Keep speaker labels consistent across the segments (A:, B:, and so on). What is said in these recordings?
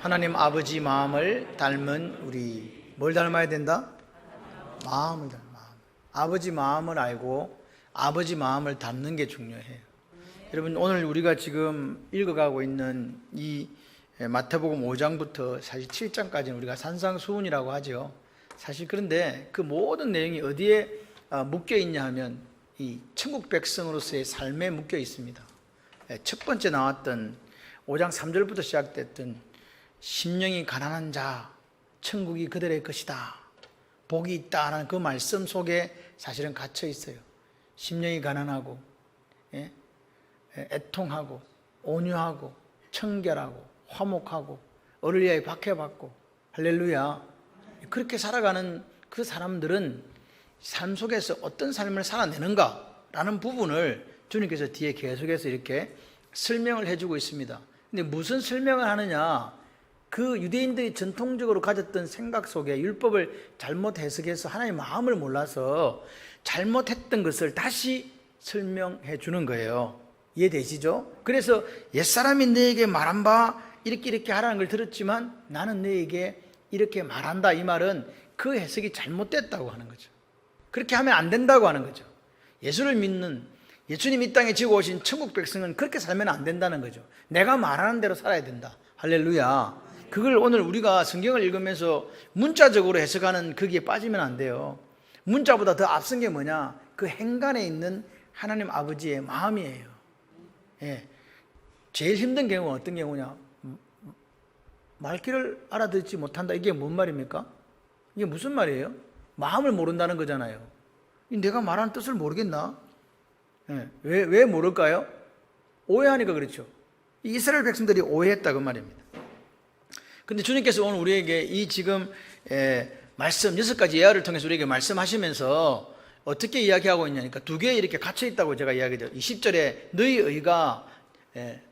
A: 하나님 아버지 마음을 닮은 우리. 뭘 닮아야 된다? 마음을 닮아. 아버지 마음을 알고 아버지 마음을 닮는 게 중요해요. 여러분, 오늘 우리가 지금 읽어가고 있는 이 마태복음 5장부터 사실 7장까지는 우리가 산상수훈이라고 하죠. 사실 그런데 그 모든 내용이 어디에 묶여 있냐 하면 이 천국 백성으로서의 삶에 묶여 있습니다. 첫 번째 나왔던 5장 3절부터 시작됐던 심령이 가난한 자 천국이 그들의 것이다, 복이 있다라는 그 말씀 속에 사실은 갇혀 있어요. 심령이 가난하고 애통하고 온유하고 청결하고 화목하고 어를 위하여 박해받고, 할렐루야, 그렇게 살아가는 그 사람들은 삶 속에서 어떤 삶을 살아내는가라는 부분을 주님께서 뒤에 계속해서 이렇게 설명을 해주고 있습니다. 근데 무슨 설명을 하느냐? 그 유대인들이 전통적으로 가졌던 생각 속에 율법을 잘못 해석해서 하나님의 마음을 몰라서 잘못했던 것을 다시 설명해 주는 거예요. 이해되시죠? 그래서 옛사람이 너에게 말한 바 이렇게 하라는 걸 들었지만 나는 너에게 이렇게 말한다, 이 말은 그 해석이 잘못됐다고 하는 거죠. 그렇게 하면 안 된다고 하는 거죠. 예수를 믿는, 예수님 이 땅에 지고 오신 천국 백성은 그렇게 살면 안 된다는 거죠. 내가 말하는 대로 살아야 된다. 할렐루야. 그걸 오늘 우리가 성경을 읽으면서 문자적으로 해석하는 거기에 빠지면 안 돼요. 문자보다 더 앞선 게 뭐냐? 그 행간에 있는 하나님 아버지의 마음이에요. 제일 힘든 경우는 어떤 경우냐? 말귀를 알아듣지 못한다. 이게 뭔 말입니까? 이게 무슨 말이에요? 마음을 모른다는 거잖아요. 내가 말하는 뜻을 모르겠나? 왜 모를까요? 오해하니까 그렇죠. 이스라엘 백성들이 오해했다 그 말입니다. 근데 주님께서 오늘 우리에게 이 지금 말씀 6가지 예화를 통해서 우리에게 말씀하시면서 어떻게 이야기하고 있냐니까 두 개 이렇게 갇혀 있다고 제가 이야기해요. 20절에 너희 의가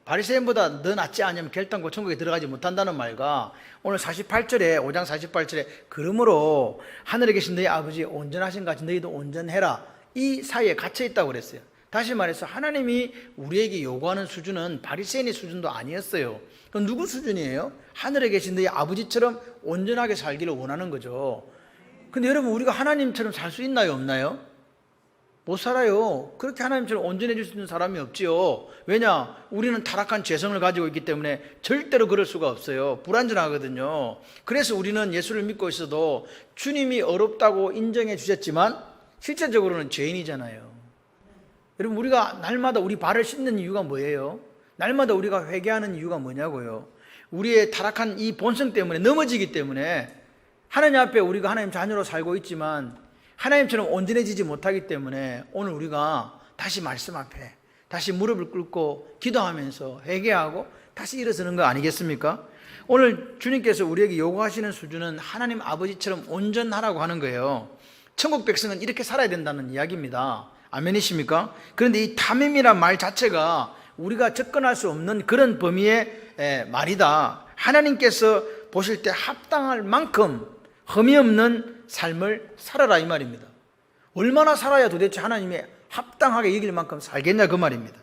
A: 바리새인보다 더 낫지 않으면 결단코 천국에 들어가지 못한다는 말과 오늘 48절에 5장 48절에 그러므로 하늘에 계신 너희 아버지 온전하신 같이 너희도 온전해라, 이 사이에 갇혀 있다고 그랬어요. 다시 말해서 하나님이 우리에게 요구하는 수준은 바리새인의 수준도 아니었어요. 그럼 누구 수준이에요? 하늘에 계신 너희 아버지처럼 온전하게 살기를 원하는 거죠. 근데 여러분, 우리가 하나님처럼 살 수 있나요, 없나요? 못 살아요. 그렇게 하나님처럼 온전해질 수 있는 사람이 없지요. 왜냐? 우리는 타락한 죄성을 가지고 있기 때문에 절대로 그럴 수가 없어요. 불완전하거든요. 그래서 우리는 예수를 믿고 있어도 주님이 어렵다고 인정해 주셨지만 실제적으로는 죄인이잖아요. 여러분, 우리가 날마다 우리 발을 씻는 이유가 뭐예요? 날마다 우리가 회개하는 이유가 뭐냐고요? 우리의 타락한 이 본성 때문에, 넘어지기 때문에 하나님 앞에 우리가 하나님 자녀로 살고 있지만 하나님처럼 온전해지지 못하기 때문에 오늘 우리가 다시 말씀 앞에 다시 무릎을 꿇고 기도하면서 회개하고 다시 일어서는 거 아니겠습니까? 오늘 주님께서 우리에게 요구하시는 수준은 하나님 아버지처럼 온전하라고 하는 거예요. 천국 백성은 이렇게 살아야 된다는 이야기입니다. 아멘이십니까? 그런데 이 탐임이란 말 자체가 우리가 접근할 수 없는 그런 범위의 말이다. 하나님께서 보실 때 합당할 만큼 흠이 없는 삶을 살아라, 이 말입니다. 얼마나 살아야 도대체 하나님이 합당하게 여길 만큼 살겠냐, 그 말입니다.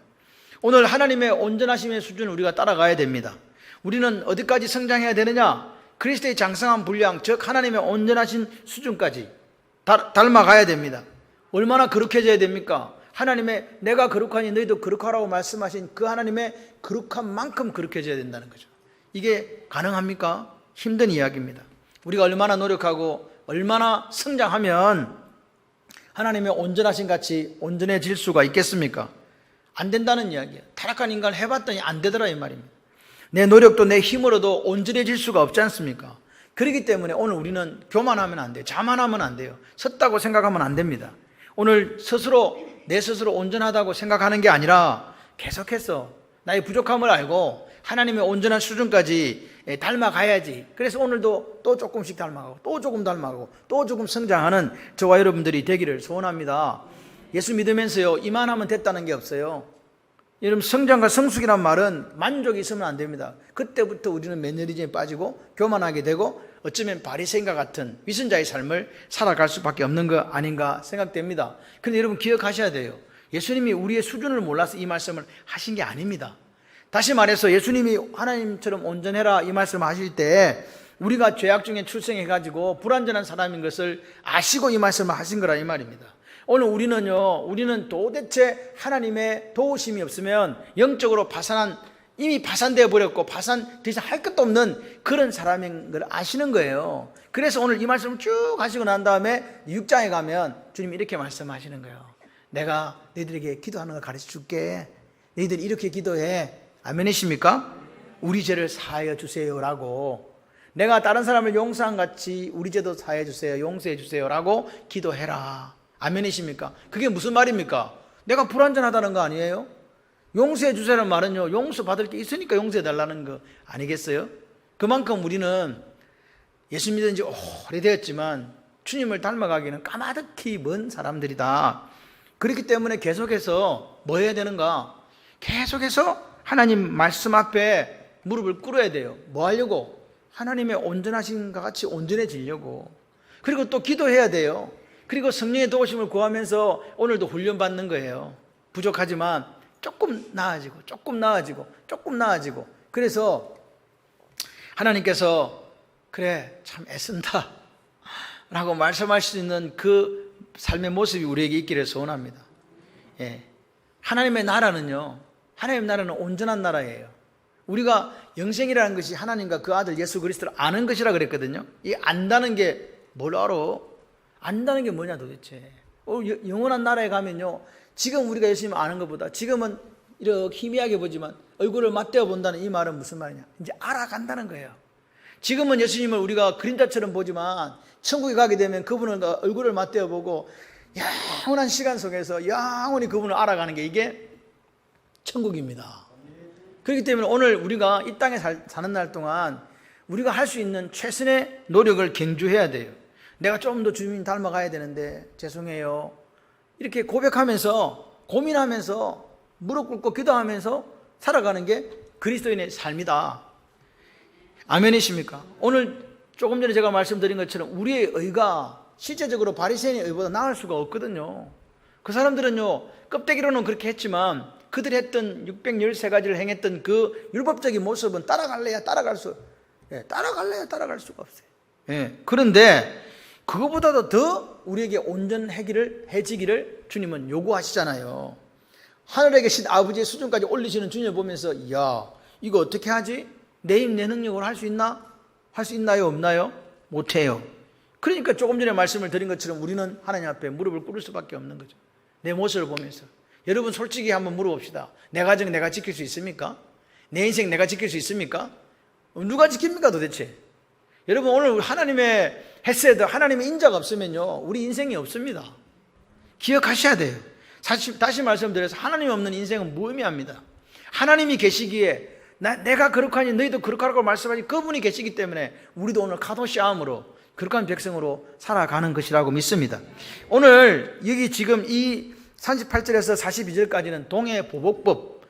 A: 오늘 하나님의 온전하심의 수준을 우리가 따라가야 됩니다. 우리는 어디까지 성장해야 되느냐? 그리스도의 장성한 분량, 즉 하나님의 온전하신 수준까지 닮아가야 됩니다. 얼마나 거룩해져야 됩니까? 하나님의 내가 거룩하니 너희도 거룩하라고 말씀하신 그 하나님의 거룩한 만큼 거룩해져야 된다는 거죠. 이게 가능합니까? 힘든 이야기입니다. 우리가 얼마나 노력하고 얼마나 성장하면 하나님의 온전하신 같이 온전해질 수가 있겠습니까? 안 된다는 이야기예요. 타락한 인간을 해봤더니 안 되더라, 이 말입니다. 내 노력도 내 힘으로도 온전해질 수가 없지 않습니까? 그렇기 때문에 오늘 우리는 교만하면 안 돼요. 자만하면 안 돼요. 섰다고 생각하면 안 됩니다. 오늘 내 스스로 온전하다고 생각하는 게 아니라 계속해서 나의 부족함을 알고 하나님의 온전한 수준까지 닮아가야지. 그래서 오늘도 또 조금씩 닮아가고 또 조금 닮아가고 또 조금 성장하는 저와 여러분들이 되기를 소원합니다. 예수 믿으면서요, 이만하면 됐다는 게 없어요. 여러분, 성장과 성숙이란 말은 만족이 있으면 안 됩니다. 그때부터 우리는 매너리즘에 빠지고 교만하게 되고 어쩌면 바리새인과 같은 위선자의 삶을 살아갈 수밖에 없는 거 아닌가 생각됩니다. 그런데 여러분, 기억하셔야 돼요. 예수님이 우리의 수준을 몰라서 이 말씀을 하신 게 아닙니다. 다시 말해서 예수님이 하나님처럼 온전해라 이 말씀을 하실 때 우리가 죄악 중에 출생해가지고 불완전한 사람인 것을 아시고 이 말씀을 하신 거라 이 말입니다. 오늘 우리는 도대체 하나님의 도우심이 없으면 영적으로 이미 파산되어 버렸고 더 이상 할 것도 없는 그런 사람인 걸 아시는 거예요. 그래서 오늘 이 말씀을 쭉 하시고 난 다음에 6장에 가면 주님이 이렇게 말씀하시는 거예요. 내가 너희들에게 기도하는 걸 가르쳐 줄게. 너희들이 이렇게 기도해. 아멘이십니까? 우리 죄를 사하여 주세요라고. 내가 다른 사람을 용서한 같이 우리 죄도 사해 주세요. 용서해 주세요라고 기도해라. 아멘이십니까? 그게 무슨 말입니까? 내가 불완전하다는 거 아니에요? 용서해 주세요라는 말은요, 용서받을 게 있으니까 용서해 달라는 거 아니겠어요? 그만큼 우리는 예수 믿은 지 오래되었지만 주님을 닮아가기는 까마득히 먼 사람들이다. 그렇기 때문에 계속해서 뭐 해야 되는가? 계속해서 하나님 말씀 앞에 무릎을 꿇어야 돼요. 뭐 하려고? 하나님의 온전하신 것 같이 온전해지려고. 그리고 또 기도해야 돼요. 그리고 성령의 도우심을 구하면서 오늘도 훈련받는 거예요. 부족하지만 조금 나아지고 그래서 하나님께서 그래 참 애쓴다 라고 말씀할 수 있는 그 삶의 모습이 우리에게 있기를 소원합니다. 하나님의 나라는 온전한 나라예요. 우리가 영생이라는 것이 하나님과 그 아들 예수 그리스도를 아는 것이라 그랬거든요. 이 안다는 게 뭘 알아? 안다는 게 뭐냐 도대체. 영원한 나라에 가면요, 지금 우리가 예수님을 아는 것보다 지금은 이렇게 희미하게 보지만 얼굴을 맞대어 본다는 이 말은 무슨 말이냐? 이제 알아간다는 거예요. 지금은 예수님을 우리가 그림자처럼 보지만 천국에 가게 되면 그분을 얼굴을 맞대어 보고 영원한 시간 속에서 영원히 그분을 알아가는 게 이게 천국입니다. 그렇기 때문에 오늘 우리가 이 땅에 사는 날 동안 우리가 할 수 있는 최선의 노력을 경주해야 돼요. 내가 좀 더 주님 닮아가야 되는데 죄송해요. 이렇게 고백하면서 고민하면서 무릎 꿇고 기도하면서 살아가는 게 그리스도인의 삶이다. 아멘이십니까? 오늘 조금 전에 제가 말씀드린 것처럼 우리의 의가 실제적으로 바리새인의 의보다 나을 수가 없거든요. 그 사람들은요, 껍데기로는 그렇게 했지만 그들이 했던 613가지를 행했던 그 율법적인 모습은 따라갈 수가 없어요. 그런데 그거보다도 더 우리에게 온전해지기를 주님은 요구하시잖아요. 하늘에 계신 아버지의 수준까지 올리시는 주님을 보면서 이거 어떻게 하지? 내 힘, 내 능력으로 할 수 있나? 할 수 있나요? 없나요? 못해요. 그러니까 조금 전에 말씀을 드린 것처럼 우리는 하나님 앞에 무릎을 꿇을 수밖에 없는 거죠. 내 모습을 보면서. 여러분 솔직히 한번 물어봅시다. 내 가정 내가 지킬 수 있습니까? 내 인생 내가 지킬 수 있습니까? 누가 지킵니까 도대체? 여러분 오늘 하나님의 헤세드, 하나님의 인자가 없으면요, 우리 인생이 없습니다. 기억하셔야 돼요. 다시 말씀드려서 하나님이 없는 인생은 무의미합니다. 하나님이 계시기에 내가 거룩하니 너희도 거룩하라고 말씀하니 그분이 계시기 때문에 우리도 오늘 카도시아함으로 거룩한 백성으로 살아가는 것이라고 믿습니다. 오늘 여기 지금 이 38절에서 42절까지는 동해보복법,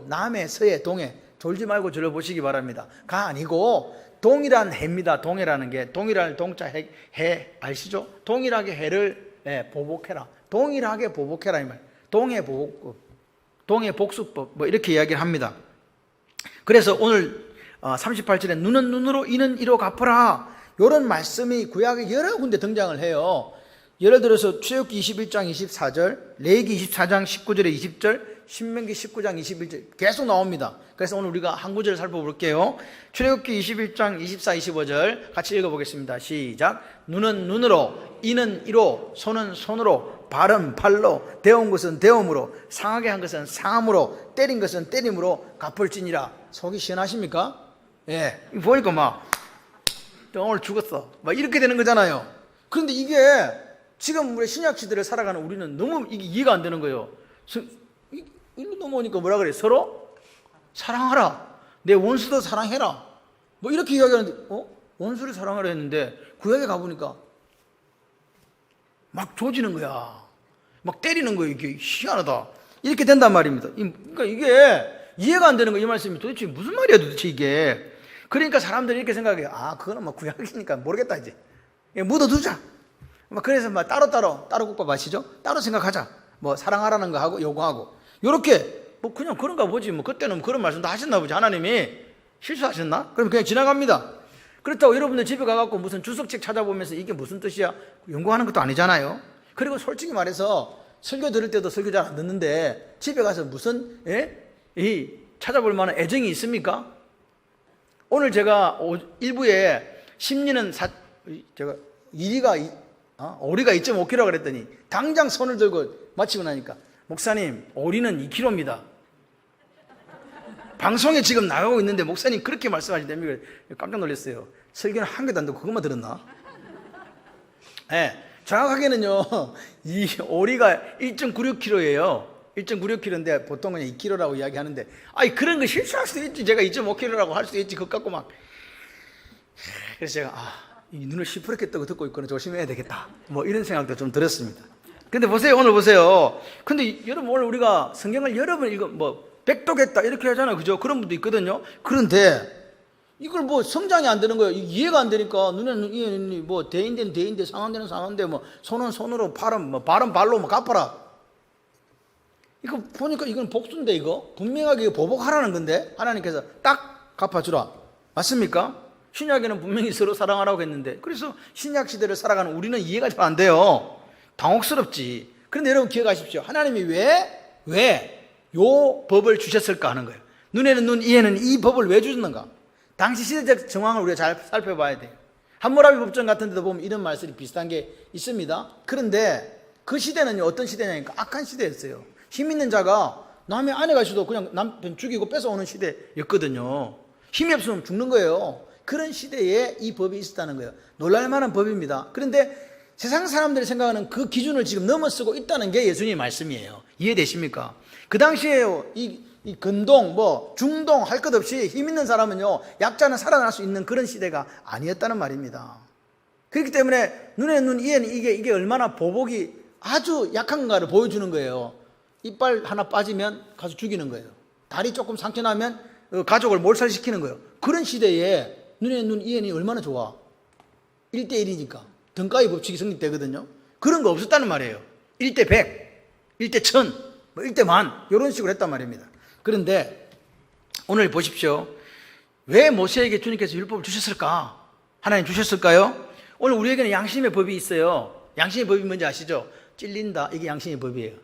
A: 남해, 서해, 동해, 졸지 말고 들어보시기 바랍니다. 가 아니고 동일한 해입니다. 동해라는 게 동일한 동자 해 아시죠? 동일하게 해를 보복해라. 동일하게 보복해라 이 말. 동해보복법, 동해복수법 뭐 이렇게 이야기를 합니다. 그래서 오늘 38절에 눈은 눈으로 이는 이로 갚으라, 이런 말씀이 구약에 여러 군데 등장을 해요. 예를 들어서 출애굽기 21장 24절, 레위기 24장 19절에 20절, 신명기 19장 21절 계속 나옵니다. 그래서 오늘 우리가 한 구절을 살펴볼게요. 출애굽기 21장 24, 25절 같이 읽어보겠습니다. 시작. 눈은 눈으로, 이는 이로, 손은 손으로, 발은 발로, 데운 것은 데움으로, 상하게 한 것은 상함으로, 때린 것은 때림으로 갚을지니라. 속이 시원하십니까? 보니까 막 오늘 죽었어 막 이렇게 되는 거잖아요. 그런데 이게 지금 우리 신약 시대를 살아가는 우리는 너무 이게 이해가 안 되는 거예요. 일로 넘어오니까 뭐라 그래? 서로 사랑하라, 내 원수도 사랑해라 뭐 이렇게 이야기하는데 원수를 사랑하라 했는데 구약에 가보니까 막 조지는 거야. 막 때리는 거예요. 이게 희한하다 이렇게 된단 말입니다. 그러니까 이게 이해가 안 되는 거예요. 이 말씀이 도대체 무슨 말이야 도대체 이게. 그러니까 사람들이 이렇게 생각해요. 그거는 뭐 구약이니까 모르겠다 이제 묻어두자. 그래서 따로 국밥 마시죠. 따로 생각하자. 뭐 사랑하라는 거 하고 요구하고 이렇게 뭐 그냥 그런가 보지. 뭐 그때는 그런 말씀도 하셨나 보지. 하나님이 실수하셨나? 그럼 그냥 지나갑니다. 그렇다고 여러분들 집에 가갖고 무슨 주석책 찾아보면서 이게 무슨 뜻이야? 연구하는 것도 아니잖아요. 그리고 솔직히 말해서 설교 들을 때도 설교 잘 안 듣는데 집에 가서 무슨 이 찾아볼 만한 애정이 있습니까? 오늘 제가 일부에 심리는 제가 오리가 2.5kg 그랬더니 당장 손을 들고 마치고 나니까 목사님 오리는 2kg입니다. 방송에 지금 나가고 있는데 목사님 그렇게 말씀하시다며 깜짝 놀랐어요. 설교는 한 개도 안 듣고 그것만 들었나? 네, 정확하게는요 이 오리가 1.96kg예요 1.96kg인데 보통 그냥 2kg라고 이야기하는데 아니 그런 거 실수할 수도 있지. 제가 2.5kg라고 할 수도 있지. 그것 갖고 막 그래서 제가 이 눈을 시퍼렇게 뜨고 듣고 있거든 조심해야 되겠다 뭐 이런 생각도 좀 들었습니다. 근데 보세요. 오늘 보세요. 근데 여러분 오늘 우리가 성경을 여러 번 읽어 뭐 백독했다 이렇게 하잖아요. 그죠? 그런 분도 있거든요. 그런데 이걸 뭐 성장이 안 되는 거예요. 이해가 안 되니까 눈에는 이해는 뭐 대인대는 대인대 상한대는 상한대 뭐 손은 손으로 발은 뭐 발은 발로 뭐 갚아라. 이거 보니까 이건 복수인데 이거 분명하게 보복하라는 건데 하나님께서 딱 갚아주라. 맞습니까? 신약에는 분명히 서로 사랑하라고 했는데 그래서 신약 시대를 살아가는 우리는 이해가 잘 안 돼요. 당혹스럽지. 그런데 여러분 기억하십시오. 하나님이 왜 요 법을 주셨을까 하는 거예요. 눈에는 눈, 이에는 이 법을 왜 주셨는가? 당시 시대적 정황을 우리가 잘 살펴봐야 돼요. 함무라비 법정 같은 데도 보면 이런 말씀이 비슷한 게 있습니다. 그런데 그 시대는 어떤 시대냐니까 악한 시대였어요. 힘 있는 자가 남의 아내가 있어도 그냥 남편 죽이고 뺏어오는 시대였거든요. 힘이 없으면 죽는 거예요. 그런 시대에 이 법이 있었다는 거예요. 놀랄만한 법입니다. 그런데 세상 사람들이 생각하는 그 기준을 지금 넘어서고 있다는 게 예수님의 말씀이에요. 이해되십니까? 그 당시에 이 근동, 중동 할 것 없이 힘 있는 사람은요, 약자는 살아날 수 있는 그런 시대가 아니었다는 말입니다. 그렇기 때문에 눈에 눈, 이에는 이게 얼마나 보복이 아주 약한가를 보여주는 거예요. 이빨 하나 빠지면 가서 죽이는 거예요. 다리 조금 상처 나면 가족을 몰살시키는 거예요. 그런 시대에 눈에 눈, 이에는 얼마나 좋아. 1대1이니까. 등가위 법칙이 성립되거든요. 그런 거 없었다는 말이에요. 1대 100, 1대 1000, 1대 10,000 이런 식으로 했단 말입니다. 그런데 오늘 보십시오. 왜 모세에게 주님께서 율법을 주셨을까? 하나님 주셨을까요? 오늘 우리에게는 양심의 법이 있어요. 양심의 법이 뭔지 아시죠? 찔린다. 이게 양심의 법이에요.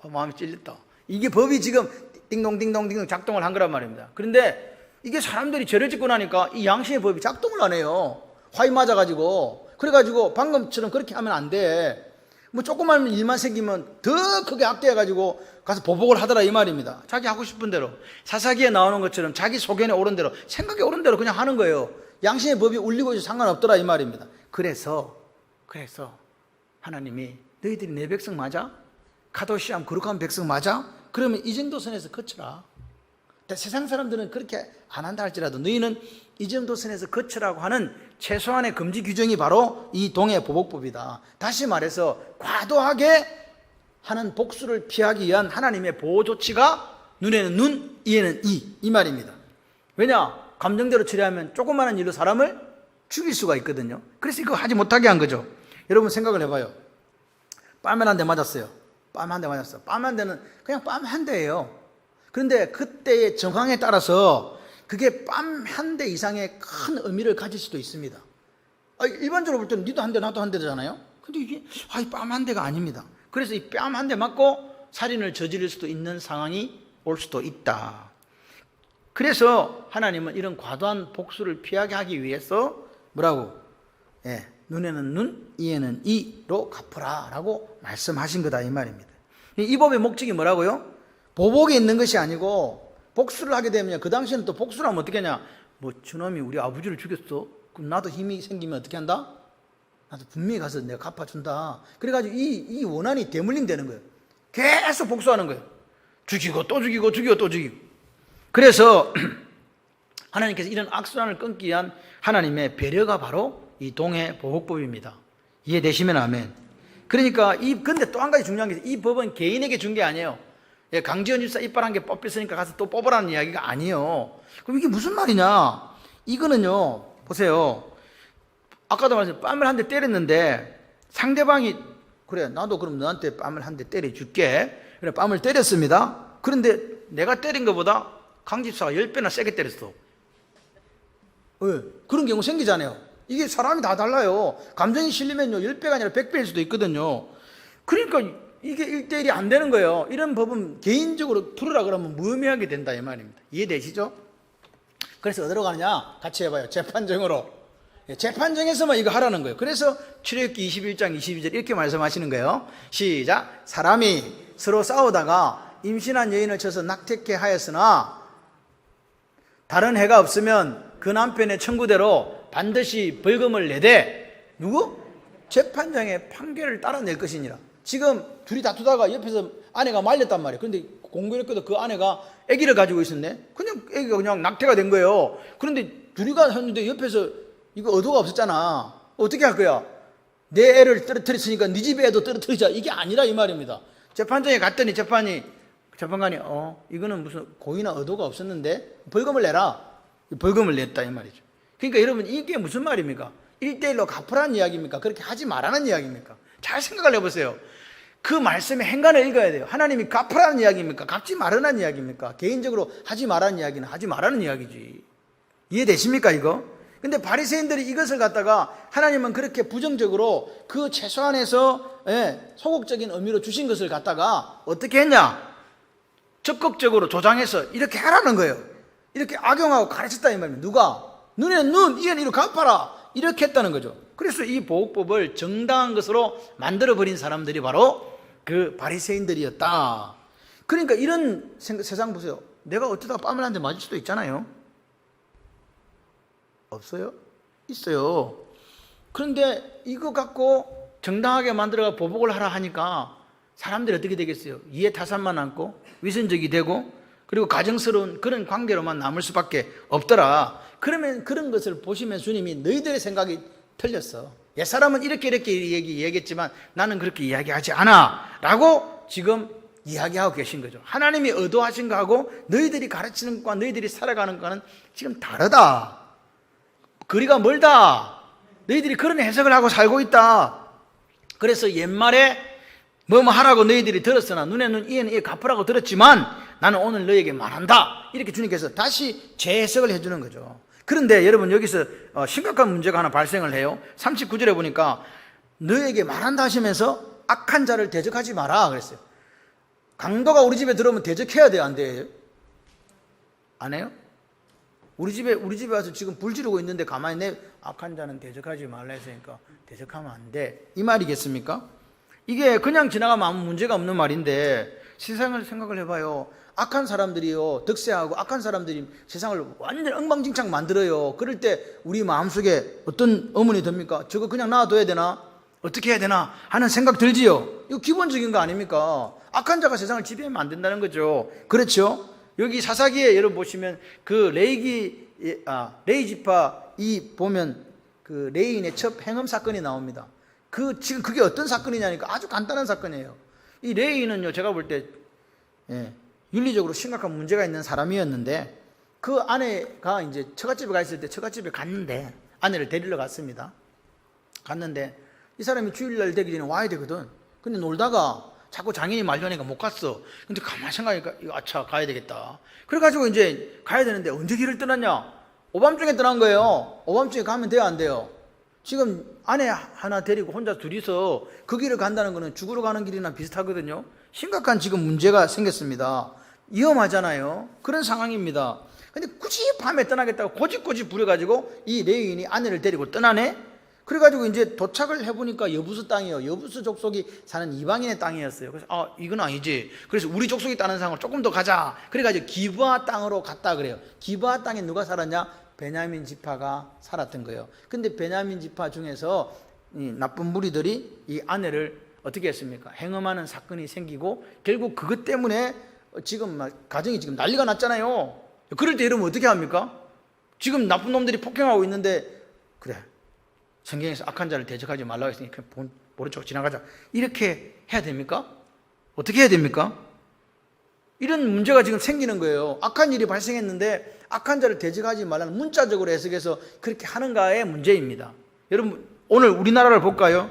A: 마음이 찔렸다. 이게 법이 지금 띵동띵동띵동 작동을 한 거란 말입니다. 그런데 이게 사람들이 죄를 짓고 나니까 이 양심의 법이 작동을 안 해요. 화이 맞아가지고. 그래가지고 방금처럼 그렇게 하면 안 돼. 뭐 조그만 일만 생기면 더 크게 악대해가지고 가서 보복을 하더라 이 말입니다. 자기 하고 싶은 대로 사사기에 나오는 것처럼 자기 소견에 오른 대로 생각에 오른 대로 그냥 하는 거예요. 양심의 법이 울리고 있어도 상관없더라 이 말입니다. 그래서 하나님이 너희들이 내 백성 맞아? 카도시암 거룩한 백성 맞아? 그러면 이 정도 선에서 거쳐라. 세상 사람들은 그렇게 안 한다 할지라도 너희는 이 정도 선에서 거쳐라고 하는 최소한의 금지 규정이 바로 이 동해 보복법이다. 다시 말해서 과도하게 하는 복수를 피하기 위한 하나님의 보호 조치가 눈에는 눈, 이에는 이 말입니다. 왜냐? 감정대로 처리하면 조그마한 일로 사람을 죽일 수가 있거든요. 그래서 이거 하지 못하게 한 거죠. 여러분 생각을 해봐요. 뺨을 한 대 맞았어요. 뺨 한 대 맞았어. 뺨 한 대는 그냥 뺨 한 대예요. 그런데 그때의 정황에 따라서 그게 뺨 한 대 이상의 큰 의미를 가질 수도 있습니다. 일반적으로 볼 때는 니도 한 대 나도 한 대잖아요. 근데 이게 뺨 한 대가 아닙니다. 그래서 이 뺨 한 대 맞고 살인을 저지를 수도 있는 상황이 올 수도 있다. 그래서 하나님은 이런 과도한 복수를 피하게 하기 위해서 뭐라고? 눈에는 눈, 이에는 이로 갚으라 라고 말씀하신 거다 이 말입니다. 이 법의 목적이 뭐라고요? 보복에 있는 것이 아니고 복수를 하게 되면 그 당시에는 또 복수를 하면 어떻게 하냐? 저놈이 우리 아버지를 죽였어. 그럼 나도 힘이 생기면 어떻게 한다? 나도 분명히 가서 내가 갚아준다. 그래가지고 이 원한이 대물림 되는 거예요. 계속 복수하는 거예요. 죽이고 또 죽이고 죽이고 또 죽이고. 그래서 하나님께서 이런 악순환을 끊기 위한 하나님의 배려가 바로 이 동해 보복법입니다. 이해되시면 아멘. 그러니까 근데 또 한 가지 중요한 게 이 법은 개인에게 준 게 아니에요. 강지원 집사 이빨 한 개 뽑혔으니까 가서 또 뽑으라는 이야기가 아니에요. 그럼 이게 무슨 말이냐? 이거는요, 보세요. 아까도 말했어요. 뺨을 한 대 때렸는데 상대방이 그래 나도 그럼 너한테 뺨을 한 대 때려줄게. 그래 뺨을 때렸습니다. 그런데 내가 때린 것보다 강 집사가 10배나 세게 때렸어. 그런 경우 생기잖아요. 이게 사람이 다 달라요. 감정이 실리면요 10배가 아니라 100배일 수도 있거든요. 그러니까 이게 1대1이 안 되는 거예요. 이런 법은 개인적으로 풀으라 그러면 무의미하게 된다 이 말입니다. 이해되시죠? 그래서 어디로 가느냐? 같이 해봐요. 재판정으로. 재판정에서만 이거 하라는 거예요. 그래서 출애굽기 21장 22절 이렇게 말씀하시는 거예요. 시작. 사람이 서로 싸우다가 임신한 여인을 쳐서 낙태케 하였으나 다른 해가 없으면 그 남편의 청구대로 반드시 벌금을 내되 누구? 재판장의 판결을 따라낼 것이니라. 지금 둘이 다투다가 옆에서 아내가 말렸단 말이에요. 그런데 공교롭게도 그 아내가 아기를 가지고 있었네. 그냥 아기가 그냥 낙태가 된 거예요. 그런데 둘이가 했는데 옆에서 이거 의도가 없었잖아. 어떻게 할 거야? 내 애를 떨어뜨렸으니까 네 집에 애도 떨어뜨리자. 이게 아니라 이 말입니다. 재판장에 갔더니 재판관이 이거는 무슨 고의나 의도가 없었는데 벌금을 내라. 벌금을 냈다 이 말이죠. 그러니까 여러분 이게 무슨 말입니까? 1대1로 갚으라는 이야기입니까? 그렇게 하지 말라는 이야기입니까? 잘 생각을 해보세요. 그 말씀의 행간을 읽어야 돼요. 하나님이 갚으라는 이야기입니까? 갚지 말라는 이야기입니까? 개인적으로 하지 말라는 이야기는 하지 말라는 이야기지. 이해되십니까 이거? 근데 바리새인들이 이것을 갖다가 하나님은 그렇게 부정적으로 그 최소한에서 소극적인 의미로 주신 것을 갖다가 어떻게 했냐? 적극적으로 조장해서 이렇게 하라는 거예요. 이렇게 악용하고 가르쳤다 이 말입니다. 누가? 눈에는 눈, 이에는 이로 갚아라. 이렇게 했다는 거죠. 그래서 이 보호법을 정당한 것으로 만들어버린 사람들이 바로 그 바리새인들이었다. 그러니까 이런 세상 보세요. 내가 어쩌다가 뺨을 한 대 맞을 수도 있잖아요. 없어요? 있어요. 그런데 이거 갖고 정당하게 만들어가 보복을 하라 하니까 사람들이 어떻게 되겠어요? 이해 타산만 안고 위선적이 되고 그리고 가정스러운 그런 관계로만 남을 수밖에 없더라. 그러면 그런 것을 보시면 주님이 너희들의 생각이 틀렸어. 옛사람은 이렇게 얘기했지만 나는 그렇게 이야기하지 않아 라고 지금 이야기하고 계신 거죠. 하나님이 의도하신 거하고 너희들이 가르치는 것과 너희들이 살아가는 것과는 지금 다르다. 거리가 멀다. 너희들이 그런 해석을 하고 살고 있다. 그래서 옛말에 뭐뭐 하라고 너희들이 들었으나 눈에 눈 이에는 이 갚으라고 들었지만 나는 오늘 너희에게 말한다. 이렇게 주님께서 다시 재해석을 해주는 거죠. 그런데 여러분 여기서 심각한 문제가 하나 발생을 해요. 39절에 보니까 너희에게 말한다 하시면서 악한 자를 대적하지 마라 그랬어요. 강도가 우리 집에 들어오면 대적해야 돼요, 안 돼요? 안 해요? 우리 집에 와서 지금 불 지르고 있는데 가만히 내 악한 자는 대적하지 말라 했으니까 대적하면 안 돼. 이 말이겠습니까? 이게 그냥 지나가면 아무 문제가 없는 말인데 세상을 생각을 해봐요. 악한 사람들이요 득세하고 악한 사람들이 세상을 완전 엉망진창 만들어요. 그럴 때 우리 마음속에 어떤 의문이 듭니까? 저거 그냥 놔둬야 되나? 어떻게 해야 되나? 하는 생각 들지요. 이거 기본적인 거 아닙니까? 악한 자가 세상을 지배하면 안 된다는 거죠. 그렇죠? 여기 사사기에 여러분 보시면 그 레이 지파 이 보면 그 레인의 첫 행음 사건이 나옵니다. 지금 그게 어떤 사건이냐니까 아주 간단한 사건이에요. 이 레이는요 제가 볼 때 윤리적으로 심각한 문제가 있는 사람이었는데 그 아내가 이제 처갓집에 가 있을 때 처갓집에 갔는데 아내를 데리러 갔습니다. 갔는데 이 사람이 주일날 되기 전에 와야 되거든. 근데 놀다가 자꾸 장인이 말려니까 못 갔어. 근데 가만히 생각하니까 이거 아차 가야 되겠다. 그래가지고 이제 가야 되는데 언제 길을 떠났냐? 오밤중에 떠난 거예요. 오밤중에 가면 돼요 안 돼요? 지금 아내 하나 데리고 혼자 둘이서 그 길을 간다는 거는 죽으러 가는 길이나 비슷하거든요. 심각한 지금 문제가 생겼습니다. 위험하잖아요. 그런 상황입니다. 근데 굳이 밤에 떠나겠다고 고집고집 부려가지고 이 레위인이 아내를 데리고 떠나네. 그래가지고 이제 도착을 해보니까 여부수 땅이에요. 여부수 족속이 사는 이방인의 땅이었어요. 그래서 이건 아니지. 그래서 우리 족속이 따는 상을 조금 더 가자. 그래가지고 기브아 땅으로 갔다 그래요. 기브아 땅에 누가 살았냐? 베냐민 지파가 살았던 거예요. 근데 베냐민 지파 중에서 이 나쁜 무리들이 이 아내를 어떻게 했습니까? 행음하는 사건이 생기고 결국 그것 때문에 지금 가정이 지금 난리가 났잖아요. 그럴 때 이러면 어떻게 합니까? 지금 나쁜 놈들이 폭행하고 있는데 그래 성경에서 악한 자를 대적하지 말라고 했으니까 모른 척 지나가자 이렇게 해야 됩니까? 어떻게 해야 됩니까? 이런 문제가 지금 생기는 거예요. 악한 일이 발생했는데 악한 자를 대적하지 말라는 문자적으로 해석해서 그렇게 하는가의 문제입니다. 여러분 오늘 우리나라를 볼까요?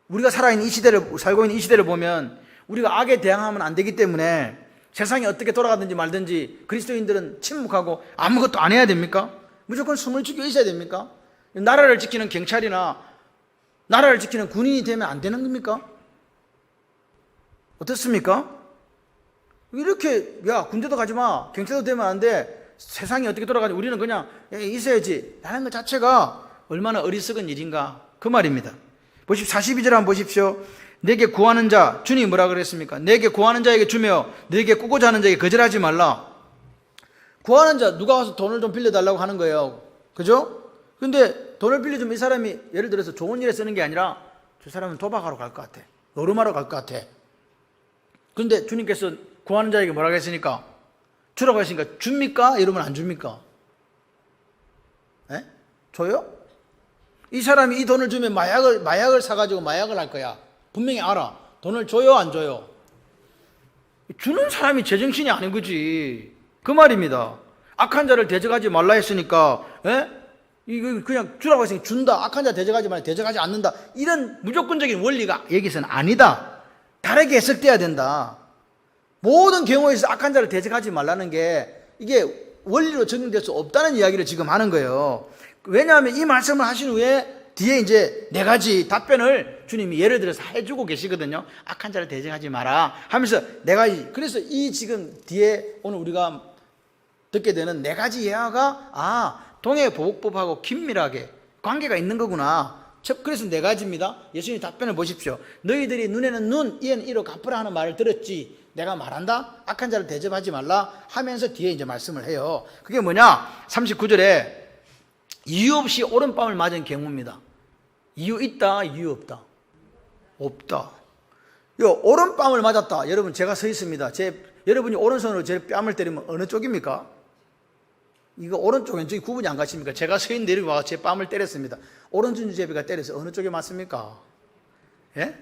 A: 우리가 살고 있는 이 시대를 보면 우리가 악에 대항하면 안 되기 때문에 세상이 어떻게 돌아가든지 말든지 그리스도인들은 침묵하고 아무것도 안 해야 됩니까? 무조건 숨을 죽여 있어야 됩니까? 나라를 지키는 경찰이나 나라를 지키는 군인이 되면 안 되는 겁니까? 어떻습니까? 이렇게 야 군대도 가지 마, 경찰도 되면 안 돼, 세상이 어떻게 돌아가는지 우리는 그냥 있어야지 라는 것 자체가 얼마나 어리석은 일인가 그 말입니다. 보십시오. 42절 한번 보십시오. 내게 구하는 자, 주님이 뭐라 그랬습니까? 내게 구하는 자에게 주며 내게 꾸고자 하는 자에게 거절하지 말라. 구하는 자, 누가 와서 돈을 좀 빌려달라고 하는 거예요. 그죠? 근데 돈을 빌려주면 이 사람이 예를 들어서 좋은 일에 쓰는 게 아니라 저 사람은 도박하러 갈 것 같아, 노름하러 갈 것 같아. 근데 주님께서 구하는 자에게 뭐라고 했으니까? 주라고 했으니까 줍니까? 이러면 안 줍니까? 에? 줘요? 이 사람이 이 돈을 주면 마약을 사가지고 마약을 할 거야. 분명히 알아. 돈을 줘요, 안 줘요? 주는 사람이 제정신이 아닌 거지. 그 말입니다. 악한 자를 대적하지 말라 했으니까, 이거 그냥 주라고 했으니까 준다. 악한 자 대적하지 말라, 대적하지 않는다. 이런 무조건적인 원리가 여기서는 아니다. 다르게 해석돼야 된다. 모든 경우에서 악한 자를 대적하지 말라는 게 이게 원리로 적용될 수 없다는 이야기를 지금 하는 거예요. 왜냐하면 이 말씀을 하신 후에 뒤에 이제 4가지 답변을 주님이 예를 들어서 해주고 계시거든요. 악한 자를 대적하지 마라 하면서 4가지. 그래서 이 지금 뒤에 오늘 우리가 듣게 되는 4가지 예화가 동해보복법하고 긴밀하게 관계가 있는 거구나. 그래서 4가지입니다. 예수님 답변을 보십시오. 너희들이 눈에는 눈, 이에는 이로 갚으라 하는 말을 들었지. 내가 말한다? 악한 자를 대접하지 말라 하면서 뒤에 이제 말씀을 해요. 그게 뭐냐? 39절에 이유 없이 오른뺨을 맞은 경우입니다. 이유 있다, 이유 없다? 없다. 오른뺨을 맞았다. 여러분, 제가 서 있습니다. 여러분이 오른손으로 제 뺨을 때리면 어느 쪽입니까? 이거 오른쪽, 왼쪽이 구분이 안 가십니까? 제가 서 있는 데리고 와서 제 뺨을 때렸습니다. 오른손 주제비가 때려서 어느 쪽에 맞습니까? 예?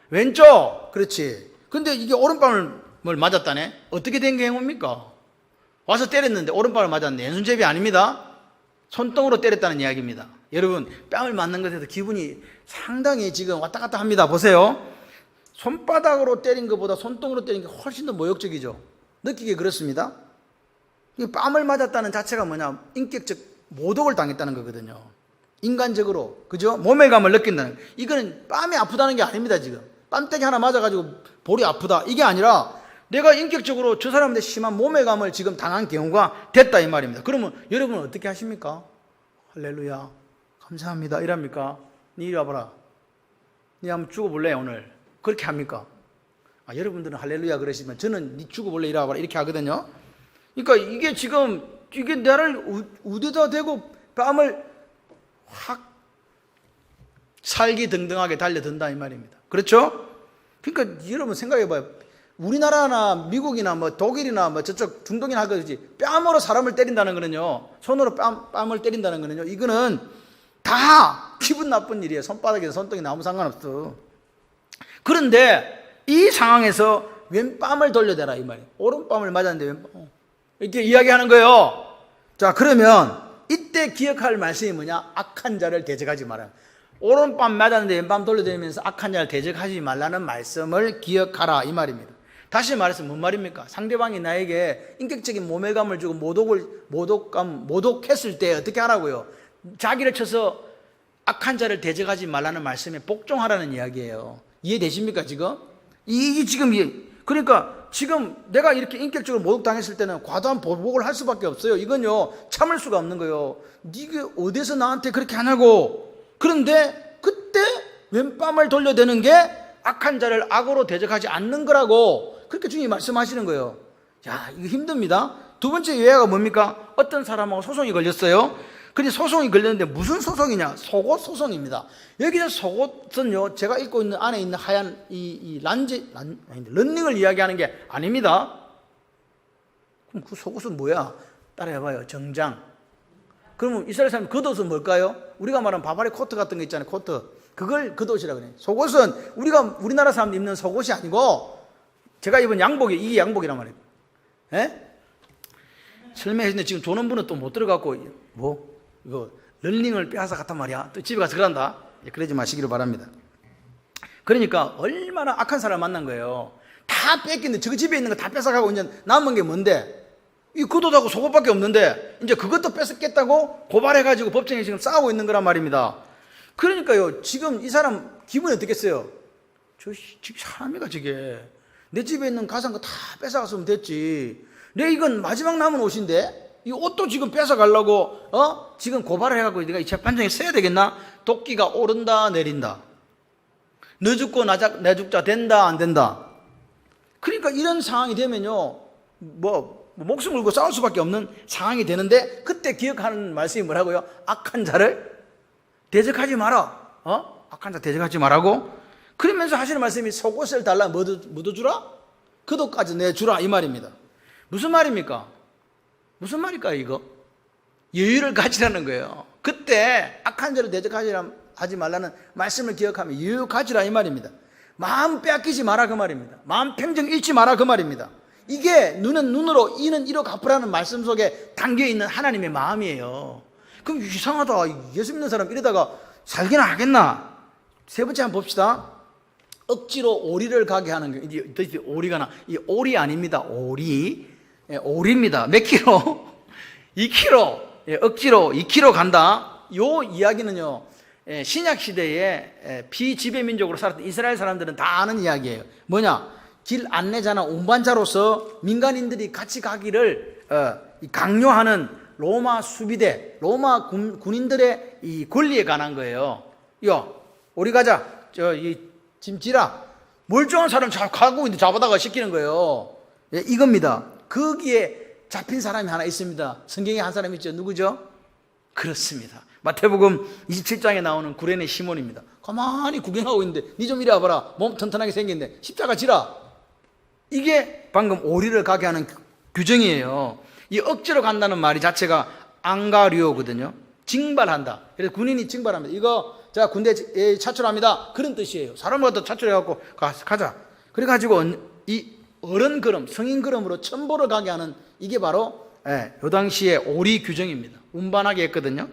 A: 왼쪽! 그렇지. 근데 이게 오른뺨을 맞았다네? 어떻게 된 경우입니까? 와서 때렸는데 오른뺨을 맞았네. 왼손잡이 아닙니다. 손등으로 때렸다는 이야기입니다. 여러분, 뺨을 맞는 것에서 기분이 상당히 지금 왔다 갔다 합니다. 보세요. 손바닥으로 때린 것보다 손등으로 때린 게 훨씬 더 모욕적이죠. 느끼기 그렇습니다. 이 뺨을 맞았다는 자체가 뭐냐? 인격적 모독을 당했다는 거거든요. 인간적으로, 그죠? 모멸감을 느낀다는. 이거는 뺨이 아프다는 게 아닙니다. 지금 뺨때기 하나 맞아가지고 볼이 아프다, 이게 아니라 내가 인격적으로 저 사람한테 심한 모멸감을 지금 당한 경우가 됐다, 이 말입니다. 그러면 여러분은 어떻게 하십니까? 할렐루야, 감사합니다 이랍니까? 니 이리 와봐라, 니 한번 죽어볼래 오늘? 그렇게 합니까? 여러분들은 할렐루야 그러시면 저는 니 죽어볼래 이리 와봐라 이렇게 하거든요. 그러니까 이게 지금 이게 나를 우대다 대고 뺨을 확 살기등등하게 달려든다, 이 말입니다. 그렇죠? 그러니까 여러분 생각해봐요. 우리나라나 미국이나 뭐 독일이나 뭐 저쪽 중동이나 할 거지, 뺨으로 사람을 때린다는 거는요, 손으로 뺨을 때린다는 거는요, 이거는 다 기분 나쁜 일이에요. 손바닥이나 손등이나 아무 상관없어. 그런데 이 상황에서 왼뺨을 돌려대라 이 말이에요. 오른뺨을 맞았는데 왼뺨, 이렇게 이야기하는 거예요. 자, 그러면 이때 기억할 말씀이 뭐냐? 악한 자를 대적하지 마라. 오른뺨 맞았는데 왼뺨 돌려대면서 악한 자를 대적하지 말라는 말씀을 기억하라, 이 말입니다. 다시 말해서 뭔 말입니까? 상대방이 나에게 인격적인 모멸감을 주고 모독했을 때 어떻게 하라고요? 자기를 쳐서 악한 자를 대적하지 말라는 말씀에 복종하라는 이야기예요. 이해되십니까 지금? 그러니까 지금 내가 이렇게 인격적으로 모독당했을 때는 과도한 보복을 할 수밖에 없어요. 이건요, 참을 수가 없는 거예요. 네가 어디서 나한테 그렇게 하냐고. 그런데 그때 왼뺨을 돌려대는 게 악한 자를 악으로 대적하지 않는 거라고 그렇게 주님이 말씀하시는 거예요. 자, 이거 힘듭니다. 두 번째 예화가 뭡니까? 어떤 사람하고 소송이 걸렸어요. 근데 소송이 걸렸는데 무슨 소송이냐? 속옷 소송입니다. 여기서 속옷은요, 제가 입고 있는 안에 있는 하얀 런닝을 이야기하는 게 아닙니다. 그럼 그 속옷은 뭐야? 따라해봐요. 정장. 그러면 이스라엘 사람 겉옷은 뭘까요? 우리가 말하는 바바리 코트 같은 거 있잖아요. 코트. 그걸 겉옷이라고 그래요. 속옷은 우리나라 사람들 입는 속옷이 아니고, 제가 입은 양복이, 이게 양복이란 말이에요. 예? 설명했는데 지금 조는 분은 또 못 들어갔고, 이거 런닝을 빼앗아 갔단 말이야. 또 집에 가서 그런다. 그러지 마시기를 바랍니다. 그러니까 얼마나 악한 사람을 만난 거예요. 다 뺏겼는데 저 집에 있는 거 다 뺏어가고 이제 남은 게 뭔데? 이 겉옷하고 속옷밖에 없는데 이제 그것도 뺏었겠다고 고발해가지고 법정에 지금 싸우고 있는 거란 말입니다. 그러니까요, 지금 이 사람 기분이 어떻겠어요? 지금 사람이가 저게 내 집에 있는 가san 거 다 뺏어갔으면 됐지. 내 이건 마지막 남은 옷인데 이 옷도 지금 뺏어가려고 지금 고발을 해갖고 내가 이 재판정에 써야 되겠나? 도끼가 오른다 내린다. 너 죽고 내 죽자 된다 안 된다. 그러니까 이런 상황이 되면요, 목숨 걸고 싸울 수밖에 없는 상황이 되는데, 그때 기억하는 말씀이 뭐라고요? 악한 자를 대적하지 마라. 악한 자 대적하지 말라고. 그러면서 하시는 말씀이 속옷을 달라 묻어주라? 그도까지 내주라 이 말입니다. 무슨 말입니까? 무슨 말일까요 이거? 여유를 가지라는 거예요. 그때 악한 자를 대적하지 말라는 말씀을 기억하면 여유 가지라 이 말입니다. 마음 빼앗기지 마라 그 말입니다. 마음 평정 잃지 마라 그 말입니다. 이게 눈은 눈으로 이는 이로 갚으라는 말씀 속에 담겨있는 하나님의 마음이에요. 그럼 이상하다, 예수 믿는 사람 이러다가 살기나 하겠나? 세 번째 한번 봅시다. 억지로 오리를 가게 하는 게, 이제 오리가 이 오리 아닙니다. 오리입니다. 몇 킬로? 2kg. 억지로 2kg 간다. 요 이야기는요, 신약 시대에 비지배 민족으로 살았던 이스라엘 사람들은 다 아는 이야기예요. 뭐냐? 길 안내자나 운반자로서 민간인들이 같이 가기를 강요하는 로마 수비대, 로마 군인들의 이 권리에 관한 거예요. 야, 우리 가자. 이 짐지라. 멀쩡한 사람 가고 있는데 잡아다가 시키는 거예요. 이겁니다. 거기에 잡힌 사람이 하나 있습니다. 성경에 한 사람 있죠. 누구죠? 그렇습니다. 마태복음 27장에 나오는 구레네 시몬입니다. 가만히 구경하고 있는데 니 좀 이리 와봐라. 몸 튼튼하게 생겼는데 십자가 지라. 이게 방금 오리를 가게 하는 규정이에요. 이 억지로 간다는 말이 자체가 앙가류어거든요. 징발한다. 그래서 군인이 징발합니다. 이거 제가 군대에 차출합니다. 그런 뜻이에요. 사람을 갖다 차출해갖고 가자. 그래가지고 이 어른 걸음, 성인 걸음으로 천보를 가게 하는, 이게 바로 요 당시에 오리 규정입니다. 운반하게 했거든요.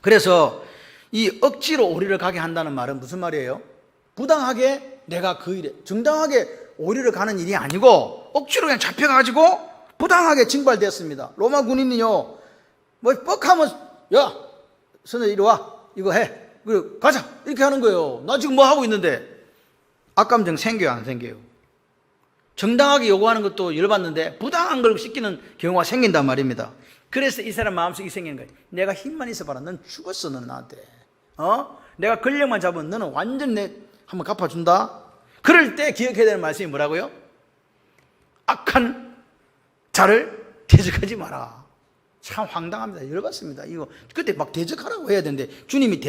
A: 그래서 이 억지로 오리를 가게 한다는 말은 무슨 말이에요? 부당하게 내가 그 일에 정당하게 오리를 가는 일이 아니고 억지로 그냥 잡혀가지고 부당하게 징발되었습니다. 로마 군인이요, 뭐 뻑하면 야 선생 이리 와, 이거 해, 그래 가자, 이렇게 하는 거예요. 나 지금 뭐 하고 있는데. 악감정 생겨요 안 생겨요? 정당하게 요구하는 것도 열받는데 부당한 걸 시키는 경우가 생긴단 말입니다. 그래서 이 사람 마음속에 생긴 거예요. 내가 힘만 있어봐라, 넌 죽었어. 넌 나한테 내가 권력만 잡으면 너는 완전 내 한번 갚아준다. 그럴 때 기억해야 되는 말씀이 뭐라고요? 악한 자를 대적하지 마라. 참 황당합니다. 열받습니다. 이거 그때 막 대적하라고 해야 되는데 주님이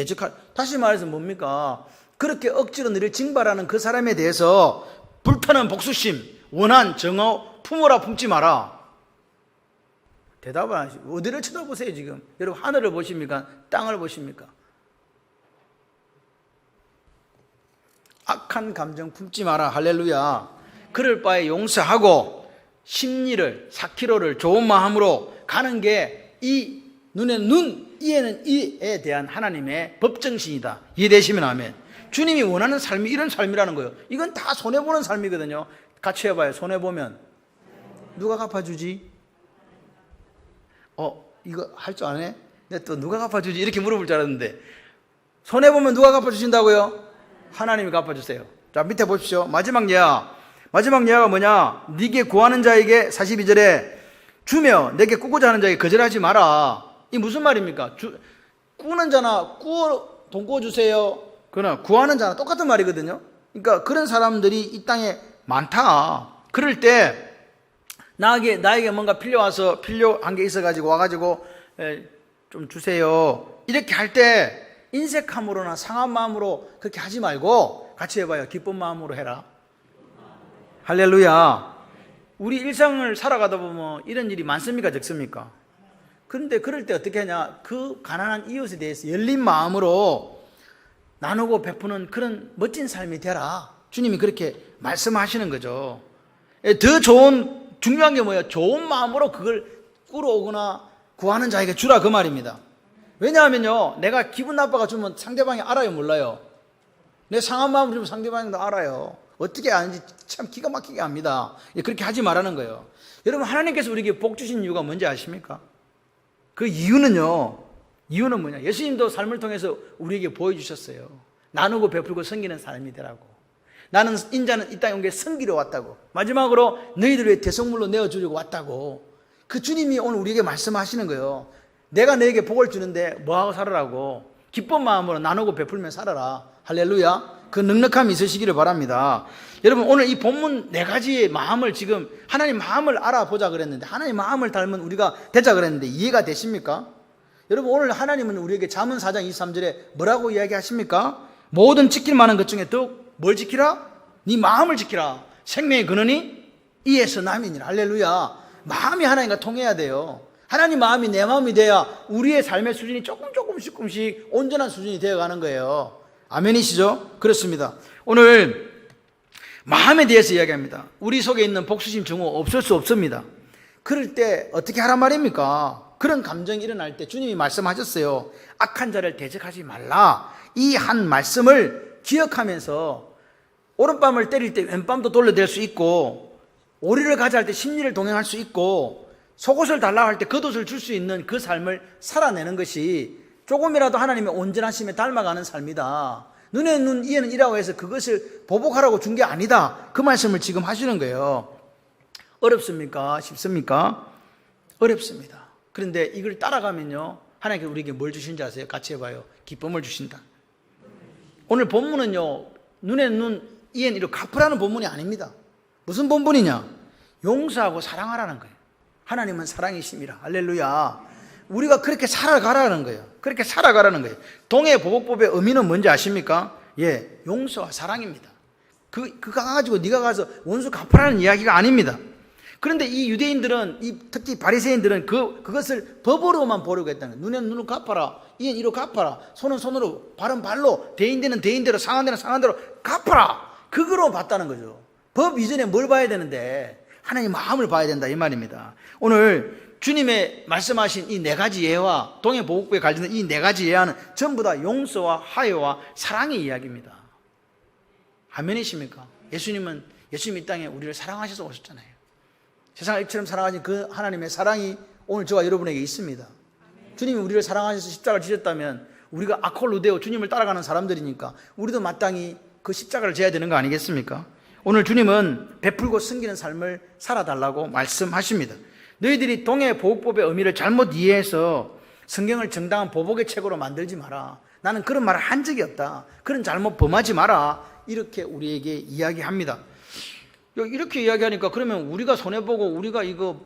A: 다시 말해서 뭡니까? 그렇게 억지로 너를 징발하는 그 사람에 대해서 불타는 복수심, 원한, 정오 품어라 품지 마라. 대답을 안 하시고 어디를 쳐다보세요 지금? 여러분 하늘을 보십니까? 땅을 보십니까? 악한 감정 품지 마라. 할렐루야. 그럴 바에 용서하고 심리를 4km를 좋은 마음으로 가는 게 이 눈에는 눈, 이에는 이에 대한 하나님의 법정신이다. 이해되시면 아멘. 주님이 원하는 삶이 이런 삶이라는 거예요. 이건 다 손해보는 삶이거든요. 같이 해봐요. 손해보면 누가 갚아주지? 이거 할 줄 아네? 내가 또 누가 갚아주지? 이렇게 물어볼 줄 알았는데, 손해보면 누가 갚아주신다고요? 하나님이 갚아주세요. 자, 밑에 보십시오. 마지막 예화가 뭐냐? 네게 구하는 자에게 42절에 주며 내게 꾸고자 하는 자에게 거절하지 마라. 이 무슨 말입니까? 꾸는 자나 돈 구워주세요. 그러나 구하는 자나 똑같은 말이거든요. 그러니까 그런 사람들이 이 땅에 많다. 그럴 때 나에게 뭔가 필요한 게 있어가지고 와가지고 좀 주세요. 이렇게 할 때 인색함으로나 상한 마음으로 그렇게 하지 말고 같이 해봐요. 기쁜 마음으로 해라. 할렐루야. 우리 일상을 살아가다 보면 이런 일이 많습니까? 적습니까? 그런데 그럴 때 어떻게 하냐? 그 가난한 이웃에 대해서 열린 마음으로 나누고 베푸는 그런 멋진 삶이 되라. 주님이 그렇게 말씀하시는 거죠. 더 중요한 게 뭐예요? 좋은 마음으로 그걸 꾸러오거나 구하는 자에게 주라 그 말입니다. 왜냐하면요, 내가 기분 나빠가 주면 상대방이 알아요 몰라요? 내 상한 마음을 주면 상대방도 알아요. 어떻게 아는지 참 기가 막히게 합니다. 그렇게 하지 말라는 거예요. 여러분, 하나님께서 우리에게 복 주신 이유가 뭔지 아십니까? 그 이유는 뭐냐? 예수님도 삶을 통해서 우리에게 보여주셨어요. 나누고 베풀고 섬기는 삶이 되라고. 나는 인자는 이 땅에 온 게 섬기러 왔다고. 마지막으로 너희들 위해 대속물로 내어주려고 왔다고. 그 주님이 오늘 우리에게 말씀하시는 거예요. 내가 너에게 복을 주는데 뭐하고 살아라고. 기쁜 마음으로 나누고 베풀며 살아라. 할렐루야. 그 넉넉함이 있으시기를 바랍니다. 여러분, 오늘 이 본문 4가지의 마음을 지금 하나님 마음을 알아보자 그랬는데, 하나님 마음을 닮은 우리가 되자 그랬는데 이해가 되십니까? 여러분, 오늘 하나님은 우리에게 잠언 4장 23절에 뭐라고 이야기하십니까? 모든 지킬 만한 것 중에 또 뭘 지키라? 네 마음을 지키라. 생명의 근원이 이에서 남이니라. 할렐루야. 마음이 하나님과 통해야 돼요. 하나님 마음이 내 마음이 돼야 우리의 삶의 수준이 조금씩 온전한 수준이 되어가는 거예요. 아멘이시죠? 그렇습니다. 오늘 마음에 대해서 이야기합니다. 우리 속에 있는 복수심 증오 없을 수 없습니다. 그럴 때 어떻게 하란 말입니까? 그런 감정이 일어날 때 주님이 말씀하셨어요. 악한 자를 대적하지 말라. 이 한 말씀을 기억하면서 오른밤을 때릴 때 왼밤도 돌려댈 수 있고, 오리를 가자 할 때 심리를 동행할 수 있고, 속옷을 달라 할 때 겉옷을 줄 수 있는 그 삶을 살아내는 것이 조금이라도 하나님의 온전하심에 닮아가는 삶이다. 눈에 눈, 이에는 이라고 해서 그것을 보복하라고 준 게 아니다. 그 말씀을 지금 하시는 거예요. 어렵습니까? 쉽습니까? 어렵습니다. 그런데 이걸 따라가면요, 하나님께서 우리에게 뭘 주신지 아세요? 같이 해봐요. 기쁨을 주신다. 오늘 본문은요, 눈에 눈, 이엔 이로 갚으라는 본문이 아닙니다. 무슨 본문이냐? 용서하고 사랑하라는 거예요. 하나님은 사랑이심이라. 할렐루야. 우리가 그렇게 살아가라는 거예요. 그렇게 살아가라는 거예요. 동해 보복법의 의미는 뭔지 아십니까? 예, 용서와 사랑입니다. 그거 가지고 네가 가서 원수 갚으라는 이야기가 아닙니다. 그런데 이 유대인들은, 특히 바리새인들은 그것을 법으로만 보려고 했다는 거예요. 눈에는 눈을 갚아라, 이엔 이로 갚아라, 손은 손으로, 발은 발로, 대인대는 대인대로, 상한 대는 상한대로 갚아라. 그거로 봤다는 거죠. 법 이전에 뭘 봐야 되는데 하나님 마음을 봐야 된다, 이 말입니다. 오늘 주님의 말씀하신 이 4가지 예와 동해보복부에 관련된 이 4가지 예화는 전부 다 용서와 화해와 사랑의 이야기입니다. 아멘이십니까? 예수님 이 땅에 우리를 사랑하셔서 오셨잖아요. 세상을 이처럼 사랑하신 그 하나님의 사랑이 오늘 저와 여러분에게 있습니다. 주님이 우리를 사랑하셔서 십자가를 지셨다면 우리가 아콜루데오, 주님을 따라가는 사람들이니까 우리도 마땅히 그 십자가를 져야 되는 거 아니겠습니까? 오늘 주님은 베풀고 섬기는 삶을 살아달라고 말씀하십니다. 너희들이 동해보복법의 의미를 잘못 이해해서 성경을 정당한 보복의 책으로 만들지 마라. 나는 그런 말을 한 적이 없다. 그런 잘못 범하지 마라. 이렇게 우리에게 이야기합니다. 이렇게 이야기하니까 그러면 우리가 손해보고 우리가 이거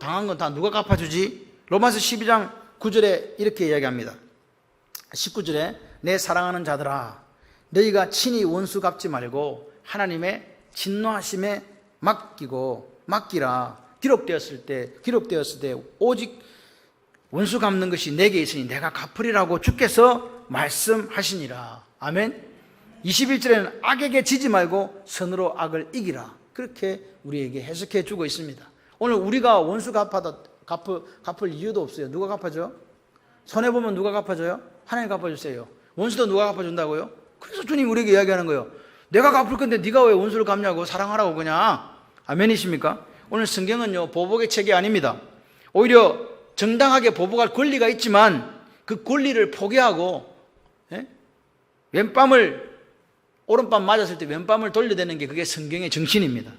A: 당한 건 다 누가 갚아주지? 로마서 12장 9절에 이렇게 이야기합니다. 19절에 내 사랑하는 자들아, 너희가 친히 원수 갚지 말고 하나님의 진노하심에 맡기라. 기록되었을 때 오직 원수 갚는 것이 내게 있으니 내가 갚으리라고 주께서 말씀하시니라. 아멘. 21절에는 악에게 지지 말고 선으로 악을 이기라. 그렇게 우리에게 해석해 주고 있습니다. 오늘 우리가 원수 갚을 이유도 없어요. 누가 갚아줘? 손해보면 누가 갚아줘요? 하나님 갚아주세요. 원수도 누가 갚아준다고요? 그래서 주님 우리에게 이야기하는 거예요. 내가 갚을 건데 네가 왜 원수를 갚냐고. 사랑하라고 그냥. 아멘이십니까? 오늘 성경은요, 보복의 책이 아닙니다. 오히려 정당하게 보복할 권리가 있지만 그 권리를 포기하고, 오른밤 맞았을 때 왼밤을 돌려대는 게 그게 성경의 정신입니다.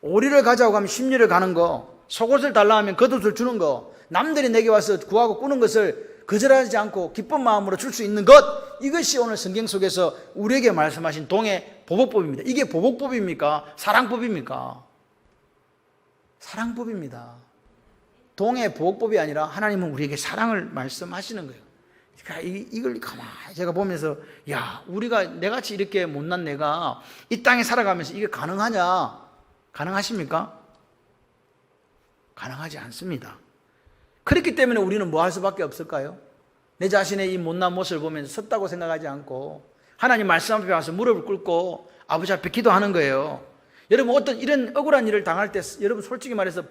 A: 오리를 가자고 하면 심리를 가는 거, 속옷을 달라 하면 겉옷을 주는 거, 남들이 내게 와서 구하고 꾸는 것을 거절하지 않고 기쁜 마음으로 줄 수 있는 것, 이것이 오늘 성경 속에서 우리에게 말씀하신 동해 보복법입니다. 이게 보복법입니까? 사랑법입니까? 사랑법입니다. 동해 보복법이 아니라 하나님은 우리에게 사랑을 말씀하시는 거예요. 그러니까 이걸 가만히 제가 보면서, 야, 우리가 내같이 이렇게 못난 내가 이 땅에 살아가면서 이게 가능하냐? 가능하십니까? 가능하지 않습니다. 그렇기 때문에 우리는 뭐 할 수밖에 없을까요? 내 자신의 이 못난 모습을 보면서 섰다고 생각하지 않고 하나님 말씀 앞에 와서 무릎을 꿇고 아버지 앞에 기도하는 거예요. 여러분, 어떤 이런 억울한 일을 당할 때 여러분 솔직히 말해서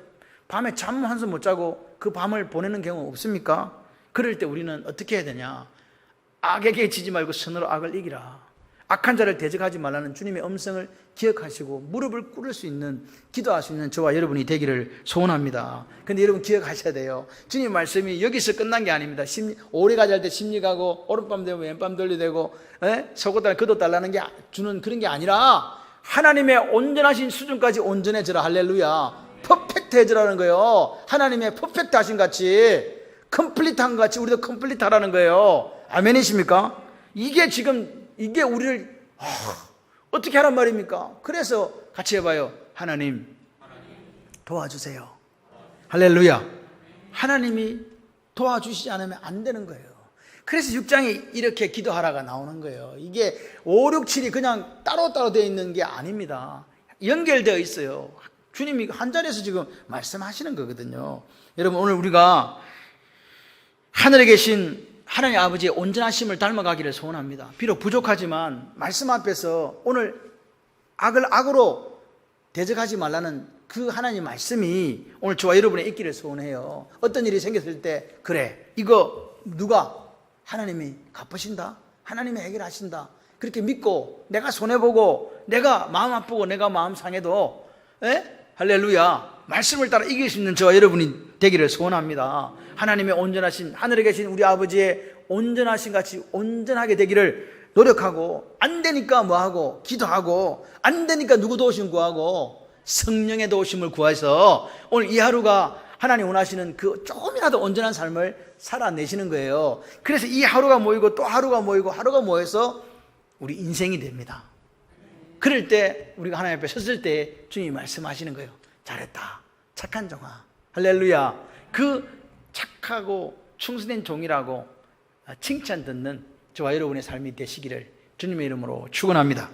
A: 밤에 잠 한숨 못 자고 그 밤을 보내는 경우 없습니까? 그럴 때 우리는 어떻게 해야 되냐? 악에게 지지 말고 선으로 악을 이기라. 악한 자를 대적하지 말라는 주님의 음성을 기억하시고 무릎을 꿇을 수 있는, 기도할 수 있는 저와 여러분이 되기를 소원합니다. 근데 여러분 기억하셔야 돼요. 주님 말씀이 여기서 끝난 게 아닙니다. 오래가지 할 때 심리 가고 오른밤 되면 왼밤 돌려대고 속옷 달라 겉옷 달라는 게 주는 그런 게 아니라 하나님의 온전하신 수준까지 온전해져라. 할렐루야. 퍼펙트해지라는 거예요. 하나님의 퍼펙트 하신 같이, 컴플리트한 것 같이 우리도 컴플리트 하라는 거예요. 아멘이십니까? 이게 지금 이게 우리를 어떻게 하란 말입니까? 그래서 같이 해봐요. 하나님 도와주세요. 할렐루야. 하나님이 도와주시지 않으면 안 되는 거예요. 그래서 6장에 이렇게 기도하라가 나오는 거예요. 이게 5, 6, 7이 그냥 따로따로 되어 있는 게 아닙니다. 연결되어 있어요. 주님이 한 자리에서 지금 말씀하시는 거거든요. 여러분, 오늘 우리가 하늘에 계신 하나님 아버지의 온전하심을 닮아가기를 소원합니다. 비록 부족하지만 말씀 앞에서 오늘 악을 악으로 대적하지 말라는 그 하나님 말씀이 오늘 저와 여러분의 있기를 소원해요. 어떤 일이 생겼을 때, 그래, 이거 누가? 하나님이 갚으신다, 하나님이 해결하신다, 그렇게 믿고 내가 손해보고 내가 마음 아프고 내가 마음 상해도 할렐루야, 말씀을 따라 이길 수 있는 저와 여러분이 되기를 소원합니다. 하나님의 온전하신, 하늘에 계신 우리 아버지의 온전하신 같이 온전하게 되기를 노력하고, 안 되니까 뭐하고? 기도하고, 안 되니까 누구 도우심 구하고, 성령의 도우심을 구해서 오늘 이 하루가 하나님 원하시는 그 조금이라도 온전한 삶을 살아내시는 거예요. 그래서 이 하루가 모이고 또 하루가 모이고 하루가 모여서 우리 인생이 됩니다. 그럴 때 우리가 하나님 앞에 섰을 때 주님이 말씀하시는 거예요. 잘했다, 착한 종아. 할렐루야. 그 착하고 충성된 종이라고 칭찬 듣는 저와 여러분의 삶이 되시기를 주님의 이름으로 축원합니다.